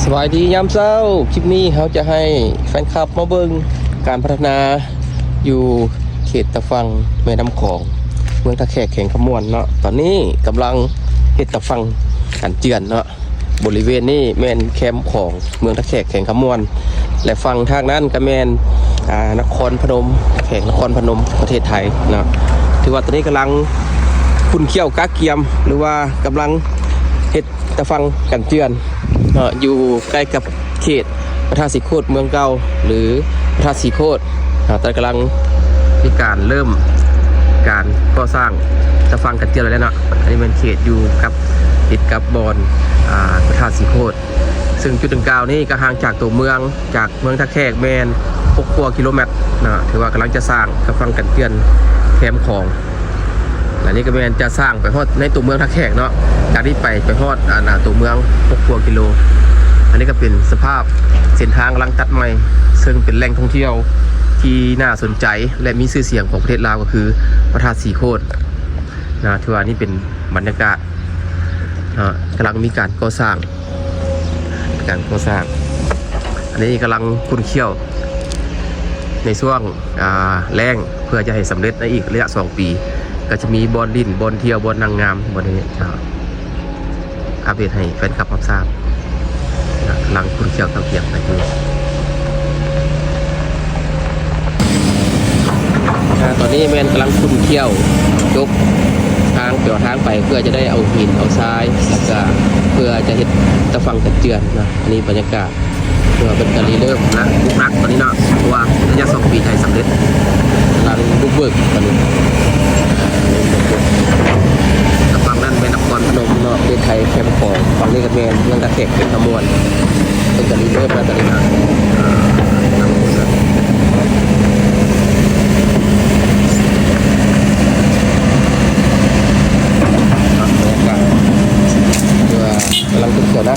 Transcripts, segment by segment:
สวัสดียามเช้าคลิปนี้เขาจะให้แฟนคลับมาเบิ่งการพัฒนาอยู่เขตตะฟังแม่น้ำของเมืองตะแคกแข่งขมวนเนาะตอนนี้กำลังเขตตะฟังกันเจือนเนาะบริเวณนี้แมนแคมป์ของเมืองตะแคกแข่งขมวนและฝั่งทางนั้นก็แมนนครพนมแข่งนครพนมประเทศไทยเนาะถือว่าตอนนี้กำลังคุณเขี้ยวกาเกียมหรือว่ากำลังเฮ็ดตะฟังกันเจือนอยู่ใกล้กับเขตพระธาตุสีโคตรเมืองเก่าหรือพระธาตุสีโคตรตอนกำลังมีการเริ่มการก่อสร้างตะฟังกันเจือนแล้วเนาะอันนี้เป็นเขตอยู่กับติดกับบอนพระธาตุสีโคตรซึ่งจุดดังกล่าวนี้ก็ห่างจากตัวเมืองจากเมืองตะแคกแมน6 กิโลเมตรนะถือว่ากำลังจะสร้างตะฟังกันเจือนแคมป์ของและนี่ก็เป็นจะสร้างไปฮอดในตัวเมืองท่าแขกเนาะจากนี้ไปฮอดตัวเมือง6 กิโลอันนี้ก็เป็นสภาพเส้นทางกำลังตัดใหม่ซึ่งเป็นแหล่งท่องเที่ยวที่น่าสนใจและมีชื่อเสียงของประเทศลาวก็คือพระธาตุสีโคตรนะถือว่านี่เป็นบรรยากาศกำลังมีการก่อสร้างอันนี้กำลังคุ้นเคี่ยวในช่วงแรงเพื่อจะให้สำเร็จในอีกระยะ2 ปีก็จะมีบอลดินบอลเที่ยวบอลนางงามบอลนี้อัปเดตให้แฟนคลับรับทราบกำลังคุณเขียวเตาเกียบไปดูตอนนี้แมนกำลังคุณเขียวยกทางเกี่ยวทางไปเพื่อจะได้เอาหินเอาทรายแล้วก็เพื่อจะเห็ดตะฟังตะเจือนนะอันนี้บรรยากาศเพื่อเป็นการเริ่มนะบุกนักตอนนี้เนาะเพราะว่าระยะ2 ปีไทยสำเร็จกำลังบุกเบิกตอนนี้ฝั่งนั้นเป็นนครพนมเนาะประเทศไทยแคมป์ของฝั่งนี้ก็เป็นเมืองตะแคกเป็นขมวนเป็นการเริ่มแล้วตอนนี้นะกำลังขึ้นเขียวนะ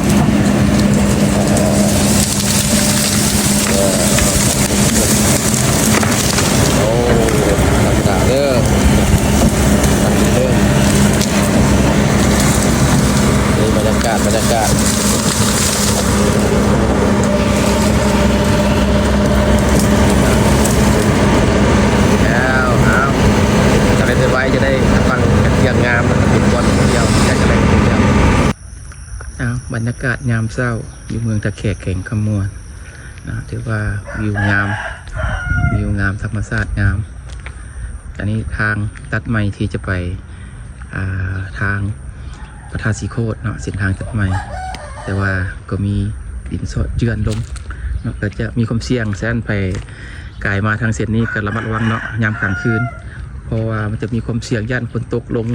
โอ้ต่างๆเด้อบรรยากาศแล้วจะเล่นไว้จะได้ฟังกันเที่ยงงามเป็นบอลเที่ยวได้จะเล่นเที่ยวบรรยากาศยามเศร้าอยู่เมืองตะแคกแข่งขมวนนะถือว่าวิวงามธรรมชาติงามอันนี้ทางตัดใหม่ที่จะไปทางพระธาตุสีโคตรเนาะเส้นทางตัดใหม่แต่ว่าก็มีดินสดเจือนลงเนาะก็จะมีความเสี่ยงแซนไปกายมาทางเส้นนี้ก็ระมัดระวังเนาะยามกลางคืนเพราะว่ามันจะมีความเสี่ยงย่านฝนตกลง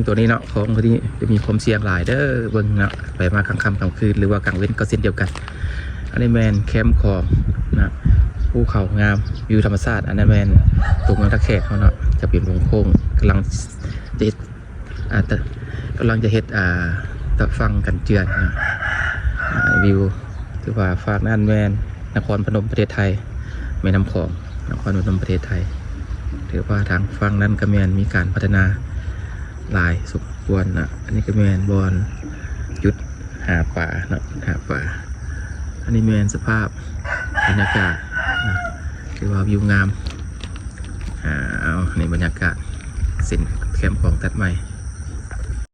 ตัวนี้เนาะของตัวนี้จะมีความเสี่ยงหลายเด้อเบิ่งเนาะไปมากลางค่ำกลางคืนหรือว่ากลางเว้นก็เช่นเดียวกันอันนี้แมนแคมป์ของนะภูเขางามวิวธรรมชาติอันนั้นแมนตัวเมืองตะแคกเขาเนาะจะเปลี่ยนวงโค้งกำลังจะเฮ็ดตะฟังกันเจือนนะวิวถือว่าฝากนั่นแมนนครพนมประเทศไทยแม่น้ำของนครพนมประเทศไทยถือว่าทางฝั่งนั้นก็แมนมีการพัฒนาหลายสมควรนะอันนี้ก็แมนบอลจุดหาป่าเนาะหาป่าอันนี้แมนสภาพบรรยากาศนะถือว่าวิวงามในบรรยากาศเส้นแคมป์ของตัดใหม่